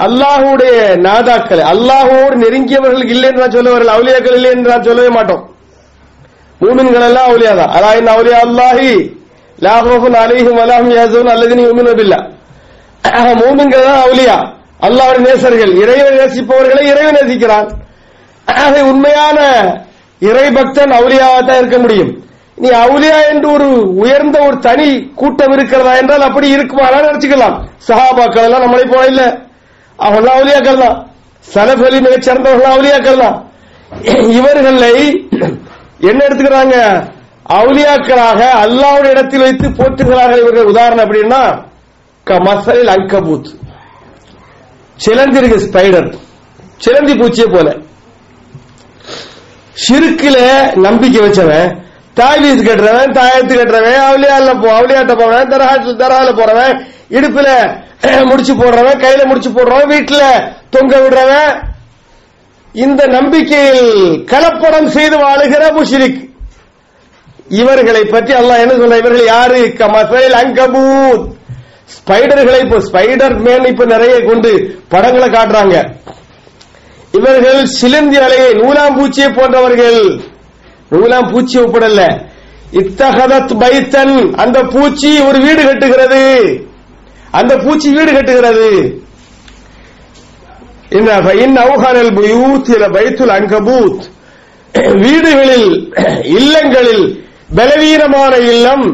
அல்லாஹ்வுடைய நாதாக்கள், அல்லாஹ்வோடு நெருங்கியவர்கள் இல்லை என்று நான் சொல்லுவார்கள், அவுலியாக்கள் இல்லை என்று நான் சொல்லவே மாட்டோம். மூமின்கள் எல்லாம் அவுலியா தான். அலா இன்ன அவுலியா அல்லாஹி லா ஹவுஃபுன் அலைஹிம் வலா ஹும் யஹ்சனூன் அல்லதீன யுமினூன பில்லாஹ். மூமின்கள் தான் அவுலியா, அல்லாஹ்வுடைய நேசர்கள். இறைவனை நேசிப்பவர்களை இறைவன் நேசிக்கிறான். உண்மையான இறை பக்தன் அவுலியாவா தான் இருக்க முடியும். நீ அவுலியா என்று ஒரு உயர்ந்த ஒரு தனி கூட்டம் இருக்கிறதா என்றால் அப்படி இருக்குமானால் நினைச்சுக்கலாம். சஹாபாக்கள் எல்லாம் நம்மளை போல இல்ல, அவர்கள் அவுலியாக்கள் தான். சலஃபலி மிகச் சிறந்தவர்கள் அவுலியாக்கள் தான். இவர்களை என்ன எடுத்துக்கிறாங்க? அவுலியாக்களாக அல்லாஹ்வுடைய இடத்தில் வைத்து போற்றுகிறார்கள் இவர்கள். உதாரணம் அப்படின்னா மசலில் அன்கபூத், சிலந்தி இருக்கு, ஸ்பைடர், சிலந்தி பூச்சியை போல. ஷிர்க்குல நம்பிக்கை வச்சவன், தாவீஸ் கட்டுறவன், தாயத்து கட்டுறவன், அவுலியாட்ட போறவன், தர்கால போறவன், இடுப்புல முடிச்சு போடுறவன், கையில முடிச்சு போடுறவன், வீட்டுல தொங்க விடுறவன், இந்த நம்பிக்கையில் கலப்படம் செய்து வாழுகிற முஷ்ரிக். இவர்களை பற்றி அல்லாஹ் என்ன சொல்ற? இவர்கள் யாரு? கமஸலில் அன்கபூத், ஸ்பைடர்களை. இப்போ ஸ்பைடர் மேன் இப்ப நிறைய கொண்டு படங்களை காட்டுறாங்க. இவர்கள் சிலந்தி அலையை, நூலாம்பூச்சியை போன்றவர்கள். நூலாம்பூச்சி ஒப்பிடல, இத்தஹதத் பைத்தன், அந்த பூச்சி ஒரு வீடு கட்டுகிறது, அந்த பூச்சி வீடு கட்டுகிறது. வீடுகளில், இல்லங்களில் பலவீனமான இல்லம்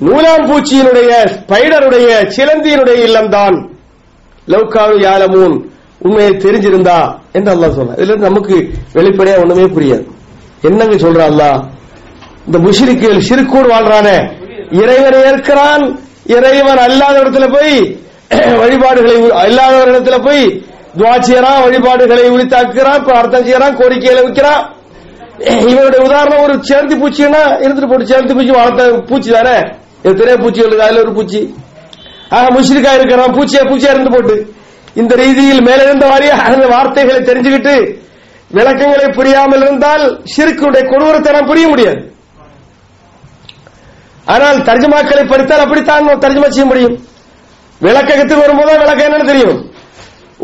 நூலாம்பூச்சியினுடைய, ஸ்பைடருடைய, சிலந்தியினுடைய இல்லம் தான். லவ்கானு யாலமூன், உண்மையை தெரிஞ்சிருந்தா என்று அல்லாஹ் சொல்ற. இதுல நமக்கு வெளிப்படையா ஒண்ணுமே புரியாது. என்னங்க சொல்ற அல்லாஹ்? இந்த முஷ்ரிக்குகள் ஷிர்கோடு வாழ்றானே, இறைவனை ஏற்கிறான், இறைவன் அல்லாத இடத்துல போய் வழிபாடுகளை, அல்லாதவரிடத்துல போய் துஆ செய்யறான், வழிபாடுகளை உரித்தாக்குறான், பிரார்த்தனை செய்யறான், கோரிக்கைகளை வைக்கிறான். இவருடைய உதாரணம் ஒரு சேர்ந்தி பூச்சின்னா இருந்துட்டு போட்டு, சேர்ந்தி பூச்சி வளர்த்த பூச்சி தானே, எத்தனையோ பூச்சிகளுக்கு அதுல ஒரு பூச்சி. முஷ்ரிக்கா இருக்கிறான், பூச்சியா இருந்து போட்டு. இந்த ரீதியில் மேலிருந்த வாரியாக வார்த்தைகளை தெரிஞ்சுக்கிட்டு விளக்கங்களை புரியாமல் இருந்தால் ஷிர்க்குடைய கொடூரத்தை நாம் புரிய முடியாது. ஆனால் தர்ஜமாக்களை படித்தால் அப்படித்தான் தர்ஜமா செய்ய முடியும். விளக்கத்துக்கு வரும்போது விளக்கம் என்னன்னு தெரியும்.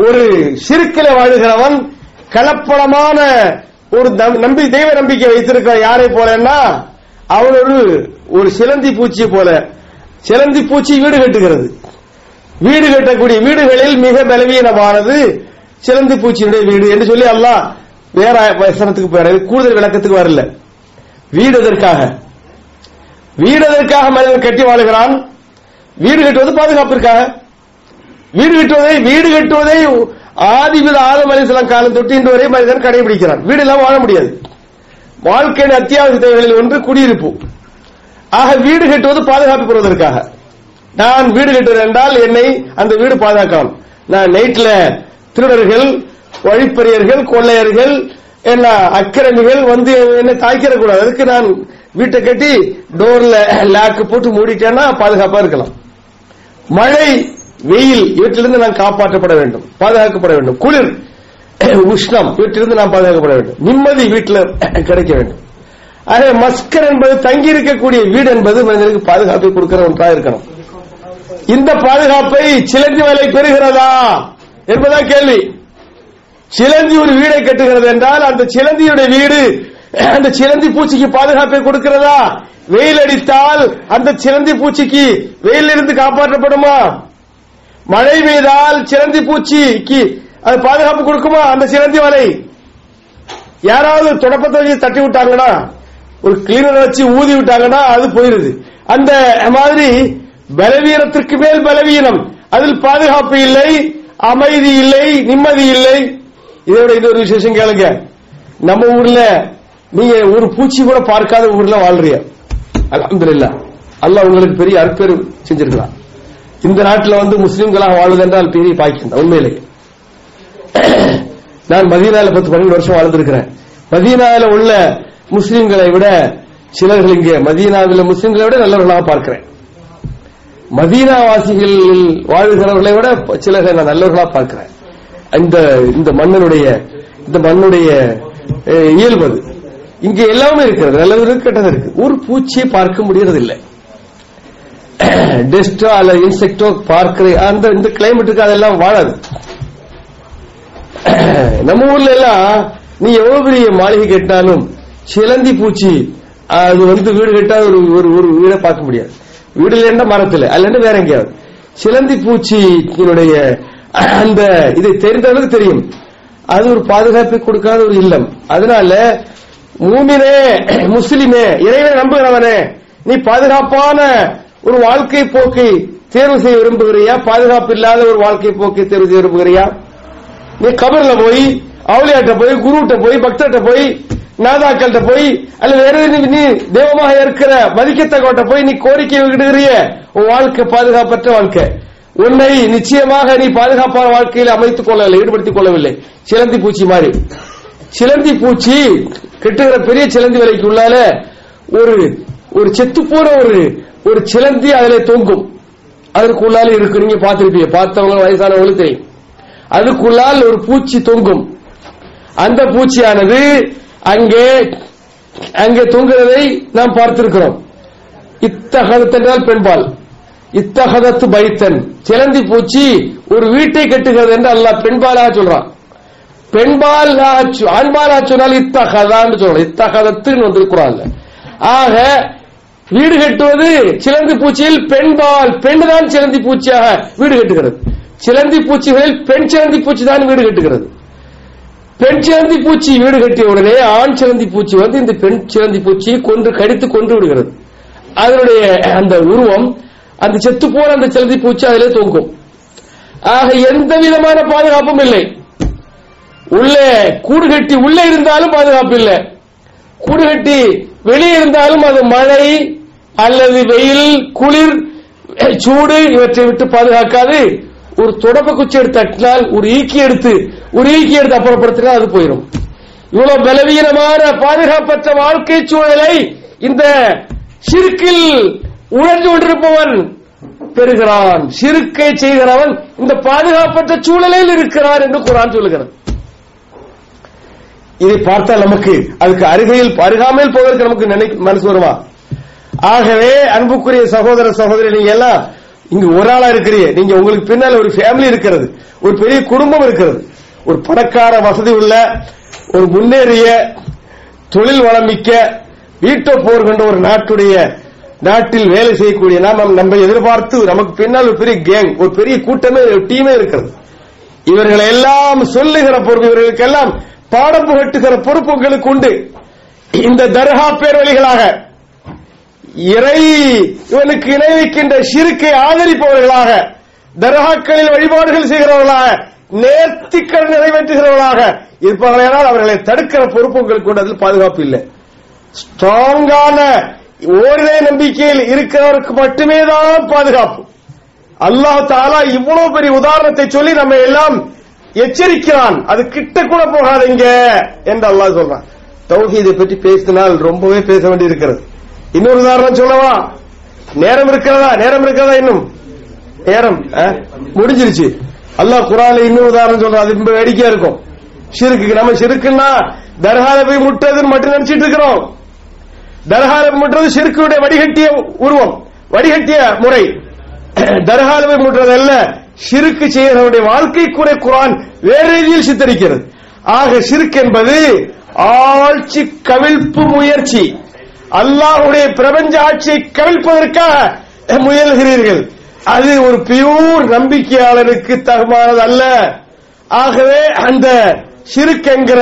ஒரு ஷிர்க்கில வாழுகிறவன் கலப்படமான ஒரு தெய்வ நம்பிக்கை வைத்திருக்கிற யாரை போலன்னா அவன் ஒரு சிலந்தி பூச்சி போல. சிலந்தி பூச்சி வீடு கட்டுகிறது. வீடு கட்டக்கூடிய வீடுகளில் மிக பலவீனமானது சிலந்தி பூச்சியுடைய வீடு என்று சொல்லி அல்லாஹ் வேற வசனத்துக்கு போற, கூடுதல் விளக்கத்துக்கு வரல. வீடு எதற்காக மனிதன் கட்டி வாழுகிறான்? வீடு கட்டுவது பாதுகாப்பிற்காக. வீடு கட்டுவதை ஆதிபித ஆதம் அலைஹிஸ்ஸலாம் காலம் தொட்டு இன்று வரை மனிதன் கடைபிடிக்கிறான். வீடு இல்லாம வாழ முடியாது. வாழ்க்கையின் அத்தியாவசிய தேவைகளில் ஒன்று குடியிருப்பு. ஆக வீடு கட்டுவது பாதுகாப்பு பெறுவதற்காக. நான் வீடு கட்டுவேன் என்றால் என்னை அந்த வீடு பாதுகாக்கலாம். நான் நைட்ல திருடர்கள், வழிப்பறியர்கள், கொள்ளையர்கள், அக்கிரமிகள் வந்து என்னை தாக்கிடக்கூடாது. அதுக்கு நான் வீட்டை கட்டி டோர்ல லாக்கு போட்டு மூடிட்டேன்னா பாதுகாப்பா இருக்கலாம். மழை, வெயில் இவற்றிலிருந்து நான் காப்பாற்றப்பட வேண்டும், பாதுகாக்கப்பட வேண்டும். குளிர், உஷ்ணம் இவற்றிலிருந்து நான் பாதுகாக்கப்பட வேண்டும். நிம்மதி வீட்டில் கிடைக்க வேண்டும். ஆகவே மஸ்கர் என்பது தங்கி இருக்கக்கூடிய வீடு என்பது மனிதனுக்கு பாதுகாப்பை கொடுக்கிற ஒன்றாக இருக்கணும். இந்த பாதுகாப்பை சிலந்தி வலை பெறுகிறதா என்பதா கேள்வி. சிலந்தி ஒரு வீடை கட்டுகிறது என்றால் அந்த சிலந்தியுடைய வீடு அந்த சிலந்தி பூச்சிக்கு பாதுகாப்பை கொடுக்கிறதா? வெயில் அடித்தால் அந்த சிலந்தி பூச்சிக்கு வெயிலிருந்து காப்பாற்றப்படுமா? மழை பெய்தால் சிலந்தி பூச்சிக்கு அது பாதுகாப்பு கொடுக்குமா? அந்த சிலந்தி வலை யாராவது தொடப்பத்தை வச்சு தட்டி விட்டாங்கன்னா, ஒரு கிளீனர் வச்சு ஊதி விட்டாங்கன்னா அது போயிருது. அந்த மாதிரி பலவீனத்திற்கு மேல் பலவீனம், அதில் பாதுகாப்பு இல்லை, அமைதி இல்லை, நிம்மதி இல்லை. இதோட இன்னொரு விசேஷம் கேளுங்க. நம்ம ஊர்ல நீங்க ஒரு பூச்சி கூட பார்க்காத ஊர்ல வாழ்றீங்க. அல்ஹம்துலில்லாஹ், அல்லாஹ் உங்களுக்கு பெரிய அற்பேறு செஞ்சிருக்கிறான். இந்த நாட்டில் வந்து முஸ்லிம்களாக வாழ்வது என்றால் பெரிய பாக்கியம் உண்மையிலேயே. நான் மதீனால 10-12 வருஷம் வாழ்ந்திருக்கிறேன். மதீனால உள்ள முஸ்லிம்களை விட சிலர்கள் இங்கே மதீனாவில் முஸ்லிம்களை விட நல்லவர்களாக பார்க்கிறேன். மதீனா வாசிகள் வாழ்கிறவர்களை விட சிலர்களை நான் நல்லவர்களாக பார்க்கிறேன். இந்த மண்ணுடைய இயல்பு இங்க எல்லாமே இருக்கிறது, நல்லது இருக்கு, கெட்டது இருக்கு. ஒரு பூச்சியை பார்க்க முடியறதில்லை. டெஸ்டோ அல்ல இன்செக்டோ பார்க்கிற அந்த இந்த கிளைமேட்டுக்கு அதெல்லாம் வாழாது. நம்ம ஊர்ல எல்லாம் நீ எவ்வளவு பெரிய மாளிகை கட்டினாலும் சிலந்தி பூச்சி அது வீடு கட்டா ஒரு வீடை பார்க்க முடியாது. வீடு இல்லைன்னா மரத்துல அல்ல வேற எங்கேயாவது சிலந்தி பூச்சியினுடைய அந்த இதை தெரிந்தவர்களுக்கு தெரியும். அது ஒரு பாதுகாப்பை கொடுக்காத ஒரு இல்லம். அதனால மூமினே முஸ்லிமே இறைவனை நம்புகிறவனே, நீ பாதுகாப்பான ஒரு வாழ்க்கை போக்கை தேர்வு செய்ய விரும்புகிறியா? பாதுகாப்பு இல்லாத ஒரு வாழ்க்கை போக்கை தேர்வு செய்ய விரும்புகிறியா? நீ கபர்ல போய் அவுளியாட்ட போய் குருட்ட போய் பக்தர்கிட்ட போய் நாதாக்கள்கிட்ட போய் அல்லது வேற நீ தெய்வமாக இருக்கிற மதிக்கத்தக்கவட்ட போய் நீ கோரிக்கை விடுகிறிய உன் வாழ்க்கை பாதுகாப்பற்ற வாழ்க்கை. உன்னை நிச்சயமாக நீ பாதுகாப்பான வாழ்க்கையில் அமைத்துக் கொள்ளவில்லை, ஈடுபடுத்திக் கொள்ளவில்லை. சிலந்தி பூச்சி மாதிரி. சிலந்தி பூச்சி கெட்டுகிற பெரிய சிலந்தி வலைக்கு உள்ளால ஒரு செத்து போன ஒரு சிலந்தி அதிலே தொங்கும். அதற்குள்ளால இருக்கு, நீங்க பார்த்திருப்பீங்க, பார்த்தவங்க வயசானவங்களுக்கு தெரியும். அதுக்குள்ளால் ஒரு பூச்சி தொங்கும். அந்த பூச்சியானது அங்கே தொங்குறதை நாம் பார்த்திருக்கிறோம். இத்தகதத் என்றால் பெண்பால், இத்தகதத்து பைத்தன், சிலந்தி பூச்சி ஒரு வீட்டை கட்டுகிறது என்று அல்லாஹ் பெண்பாலாக சொல்றான். பெண்பால் ஆண்பாலா சொன்னால் இத்தகதான்னு சொல்றோம். இத்தகதத்துன்னு வந்திருக்கிறான். ஆக வீடு கட்டுவது சிலந்தி பூச்சியில் பெண்பால், பெண் தான் சிலந்தி பூச்சியாக வீடு கட்டுகிறது. சிலந்தி பூச்சிகளில் பெண் சிலந்தி பூச்சி தான் வீடு கட்டுகிறது. பெண் சிலந்தி பூச்சி வீடு கட்டிய உடனே ஆண் சிலந்தி பூச்சி இந்த பெண் சிலந்தி பூச்சியை கடித்து கொன்று விடுகிறது. அதனுடைய அந்த உருவம், அந்த செத்து போன அந்த சிலந்தி பூச்சி அதிலே தொங்கும். ஆக எந்த விதமான பாதுகாப்பும் இல்லை. உள்ளே கூடு கட்டி உள்ளே இருந்தாலும் பாதுகாப்பு இல்லை, கூடு கட்டி வெளியே இருந்தாலும் அது மழை அல்லது வெயில், குளிர், சூடு இவற்றை விட்டு பாதுகாக்காது. ஒரு தொடப்ப குச்சி எடுத்து தட்டினால் ஒரு ஈக்கி எடுத்து அப்புறப்படுத்தினால் அது போயிடும். இவ்வளவு பலவீனமான பாதுகாப்பற்ற வாழ்க்கை சூழலை இந்த ஷிர்கில் உழன்று கொண்டிருப்பவன் பெறுகிறான். ஷிர்கை செய்கிறவன் இந்த பாதுகாப்பற்ற சூழலில் இருக்கிறான் என்று குர்ஆன் சொல்லுகிறது. இதை பார்த்தால் நமக்கு அதுக்கு அருகாமையில் போவதற்கு நமக்கு மனசு வருமா? ஆகவே அன்புக்குரிய சகோதர சகோதரி, நீங்க எல்லாம் இங்கு ஒரு ஆளா இருக்கிறீங்க. நீங்க உங்களுக்கு பின்னால் ஒரு ஃபேமிலி இருக்கிறது, ஒரு பெரிய குடும்பம் இருக்கிறது. ஒரு பணக்கார வசதி உள்ள ஒரு முன்னேறிய தொழில் வளமிக்க வீட்டோ போர்கின்ற ஒரு நாட்டில் வேலை செய்யக்கூடிய நம்ம எதிர்பார்த்து நமக்கு பின்னால் ஒரு பெரிய கேங், ஒரு பெரிய கூட்டமே, ஒரு டீமே இருக்கிறது. இவர்களை எல்லாம் சொல்லுகிற பொறுப்பு, இவர்களுக்கெல்லாம் பாடம் புகட்டுகிற பொறுப்பு உங்களுக்கு உண்டு. இந்த தர்கா பேர்வழிகளாக இவனுக்கு இணை வைக்கின்ற ஷிர்கை ஆதரிப்பவர்களாக, தர்காக்களில் வழிபாடுகள் செய்கிறவர்களாக, நேர்த்திக்கடன் நிறைவேற்றுகிறவர்களாக இருப்பவர்களால் அவர்களை தடுக்கிற பொறுப்பு உங்களுக்கு உண்டு. அதில் பாதுகாப்பு இல்லை. ஸ்ட்ராங்கான ஓரிரை நம்பிக்கையில் இருக்கிறவருக்கு மட்டுமே தான் பாதுகாப்பு. அல்லாஹ் தஆலா இவ்வளவு பெரிய உதாரணத்தை சொல்லி நம்ம எல்லாம் எச்சரிக்கிறான். அது கிட்ட கூட போகாதீங்க என்று அல்லாஹ் சொல்றான். தௌஹீதை பற்றி பேசினால் ரொம்பவே பேச வேண்டியிருக்கிறது. இன்னொரு உதாரணம் சொல்லவா? நேரம் இருக்கிறதா? இன்னும் நேரம் முடிஞ்சிருச்சு. அல்லாஹ் குர்ஆன்ல இன்னொரு உதாரணம் சொல்றான். அது ரொம்ப வேடிக்கையா இருக்கும். ஷிர்க்கு, நம்ம ஷிர்க்குன்னா தர்கால போய் முட்டதுன்னு மட்டும் நினைச்சிட்டு இருக்கிறோம். தர்கால முட்டுறது ஷிர்க்குடைய வடிகட்டிய உருவம், வடிகட்டிய முறை. தர்கால போய் முட்டுறது அல்ல, ஷிர்க்கு செய்யறவருடைய வாழ்க்கை கூட குர்ஆன் வேறு ரீதியில் சித்தரிக்கிறது. ஆக ஷிர்க் என்பது ஆட்சி கவிழ்ப்பு முயற்சி. அல்லாஹ்வுடைய பிரபஞ்ச ஆட்சியை கவிழ்ப்பதற்காக முயல்கிறீர்கள். அது ஒரு பியூர் நம்பிக்கையாளருக்கு தகுமானது அல்ல. ஆகவே அந்த ஷிர்க் என்கிற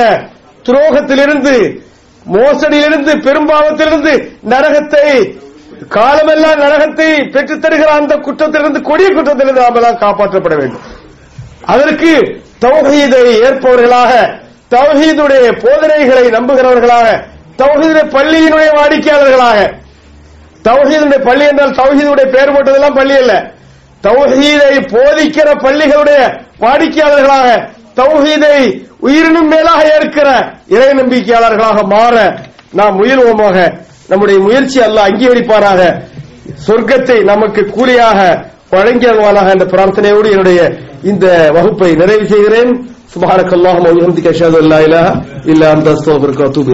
துரோகத்திலிருந்து, மோசடியிலிருந்து, பெரும்பாவத்திலிருந்து, நரகத்தை காலமெல்லாம் நரகத்தை பெற்றுத் தருகிற அந்த குற்றத்திலிருந்து, கொடிய குற்றத்திலிருந்து நாமெல்லாம் காப்பாற்றப்பட வேண்டும். அதற்கு தௌஹீதை ஏற்பவர்களாக, தௌஹீதுடைய போதனைகளை நம்புகிறவர்களாக, தௌஹீதுடைய பள்ளியினுடைய வாடிக்கையாளர்களாக. தௌஹீதுடைய பள்ளி என்றால் தௌஹீதுடைய பெயர் போட்டதெல்லாம் பள்ளி அல்ல, தௌஹீதை போதிக்கிற பள்ளிகளுடைய வாடிக்கையாளர்களாக, தௌஹீதை உயிரினும் மேலாக ஏற்கிற இறை நம்பிக்கையாளர்களாக மாற நாம் முயல்வோமாக. நம்முடைய முயற்சி அல்லாஹ் அங்கீகரிப்பாராக, சொர்க்கத்தை நமக்கு கூலியாக வழங்கியவானாக என்ற பிரார்த்தனையோடு என்னுடைய இந்த வகுப்பை நிறைவு செய்கிறேன். சுப்ஹானக்கல்லாஹும்ம வ பிஹம்திக அஷ்ஹது அல்லா இலாஹா இல்லா அன்த அஸ்தக்ஃபிருக வ அத்தூபு